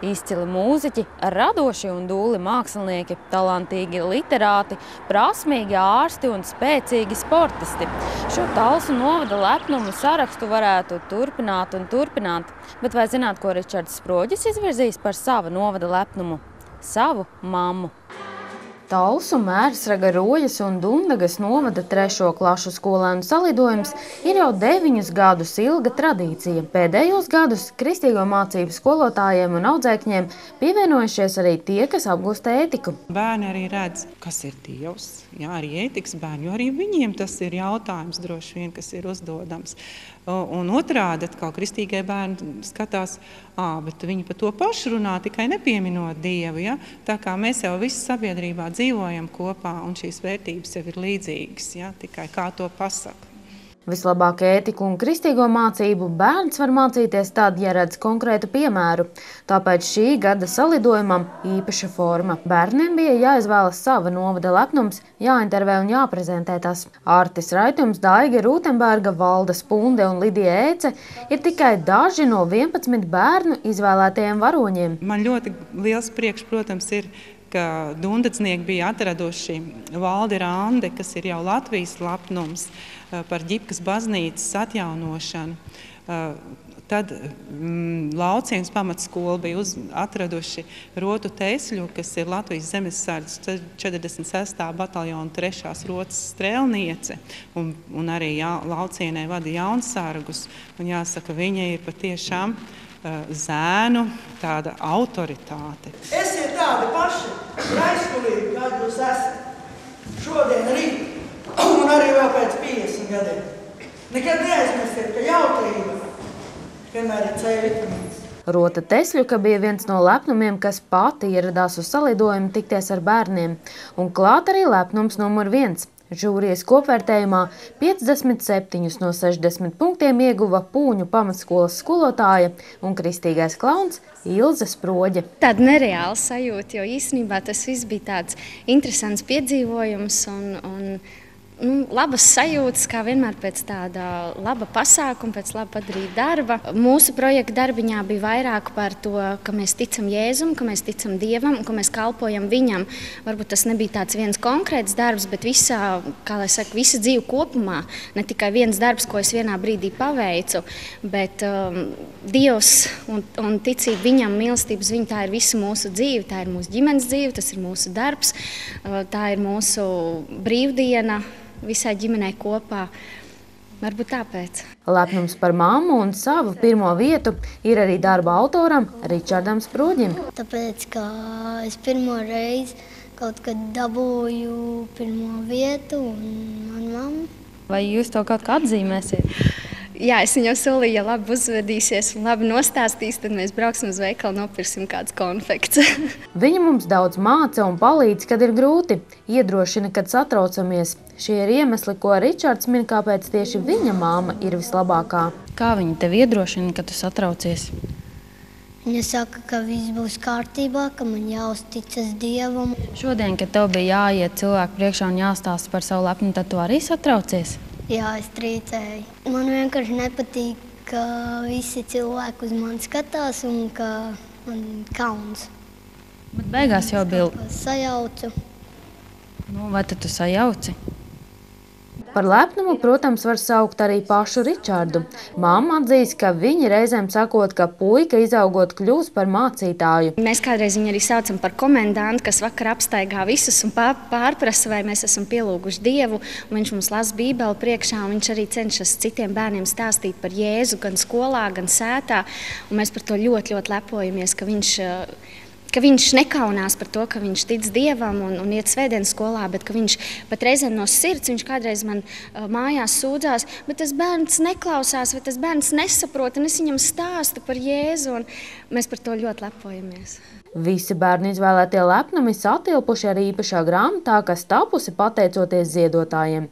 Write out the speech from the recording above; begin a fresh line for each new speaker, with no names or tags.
Izcili mūziķi, radoši un dūli mākslinieki, talantīgi literāti, prasmīgi ārsti un spēcīgi sportisti. Šo Talsu novada lepnumu sarakstu varētu turpināt un turpināt. Bet vai zināt, ko Ričards Sproģis izvirzīs par sava novada lepnumu? Savu mammu. Talsu, Mērsraga, Rojas un Dundagas novada 3. klašu skolēnu salidojums ir jau 9 gadus ilga tradīcija. Pēdējos gadus kristīgo mācību skolotājiem un audzēkņiem pievienojušies arī tie, kas apgūst ētiku.
Bērni arī redz, kas ir Dievs, jā, arī ētikas bērni, jo arī viņiem tas ir jautājums droši vien, kas ir uzdodams. Un otrādi, atkal kristīgie bērni skatās, bet viņi par to pašu runā, tikai nepieminot Dievu. Ja? Tā kā mēs jau visi sabiedrībā dzīvojam kopā, un šīs vērtības jau ir līdzīgas, ja? Tikai kā to pasaka.
Vislabāk ētiku un kristīgo mācību bērns var mācīties tad, ja redz konkrētu piemēru. Tāpēc šī gada salidojumam īpaša forma. Bērniem bija jāizvēlas sava novada lepnums, jāintervē un jāprezentē tas. Artis Raitums, Daiga Rūtenberga, Valda Spunde un Lidija Ēce ir tikai daži no 11 bērnu izvēlētajiem varoņiem.
Man ļoti liels priekš, protams, ir, ka dundacnieki bija atraduši Valdi Rande, kas ir jau Latvijas lepnums par Ģipkas baznīcas atjaunošanu. Tad Laucienas pamatskola bija atraduši Rotu Tesļu, kas ir Latvijas zemesardzes 46. bataljona 3. rotas strēlniece, un arī Laucienai vada jaunsargus. Un jāsaka, viņa ir patiešām zēnu tāda autoritāte.
Esiet tādi paši aizskulīgi, kādi jūs esat šodien, rīt, un arī vēl pēc 50 gadiem. Nekad neaizmirstiet, ka jautrība vienmēr ir C vitamīns.
Rota Tesļuka bija viens no lepnumiem, kas pati ieradās uz salidojumu tikties ar bērniem. Un klāt arī lepnums numur 1. Žūrijas kopvērtējumā 57 no 60 punktiem ieguva Pūņu pamatskolas skolotāja un kristīgais klauns Ilze Sproģe.
Tāda nereāla sajūta, jo īstenībā tas viss bija tāds interesants piedzīvojums un labas sajūtas, kā vienmēr pēc tāda laba pasākuma, pēc laba padarīta darba. Mūsu projekta darbiņā bija vairāk par to, ka mēs ticam Jēzum, ka mēs ticam Dievam un ka mēs kalpojam Viņam. Varbūt tas nebija tāds viens konkrēts darbs, bet visa dzīve kopumā, ne tikai viens darbs, ko es vienā brīdī paveicu, bet Dievs un ticība Viņam, mīlestības Viņu, tā ir visa mūsu dzīve, tā ir mūsu ģimenes dzīve, tas ir mūsu darbs, tā ir mūsu brīvdiena, visai ģimenei kopā. Varbūt tāpēc.
Lepnums par mammu un savu pirmo vietu ir arī darba autoram Ričardam Sproģim.
Tāpēc, ka es pirmo reizi kaut kad dabūju pirmo vietu un manu mammu.
Vai jūs to kaut kā atzīmēsiet?
Jā, es viņam solīju, ja labi uzvedīsies un labi nostāstīs, tad mēs brauksim uz veikalu, nopirksim kāds konfekts.
Viņa mums daudz māca un palīdz, kad ir grūti, iedrošina, kad satraucamies. Šie ir iemesli, ko Ričards min, kāpēc tieši viņa māma ir vislabākā. Kā viņa tev iedrošina, kad tu satraucies?
Viņa saka, ka viss būs kārtībā, ka man jāuzticas Dievam.
Šodien, kad tev bija jāiet cilvēku priekšā un jāstāsta par savu lepnumu, tad tu arī satraucies?
Jā, es trīcēju. Man vienkārši nepatīk, ka visi cilvēki uz mani skatās un ka man kauns.
Bet beigās jau bija...
Sajaucu.
Vai tad tu sajauci? Par lepnumu, protams, var saukt arī pašu Ričardu. Mamma atzīst, ka viņi reizēm sakot, ka puika izaugot kļūs par mācītāju.
Mēs kādreiz viņu arī saucam par komendantu, kas vakar apstaigā visus un pārprasa, vai mēs esam pielūguši Dievu. Viņš mums lasa Bībeli priekšā, un viņš arī cenšas citiem bērniem stāstīt par Jēzu gan skolā, gan sētā. Un mēs par to ļoti, ļoti lepojamies, ka viņš nekaunās par to, ka viņš tic Dievam un iet svētdienas skolā, bet ka viņš pat reizēm no sirds, viņš kādreiz man mājās sūdzās, bet tas bērns neklausās, vai tas bērns nesaprot, un es viņam stāstu par Jēzu, un mēs par to ļoti lepojamies.
Visi bērnu izvēlētie lepnumi satilpuši arī īpašā grāmatā, kas tapusi pateicoties ziedotājiem.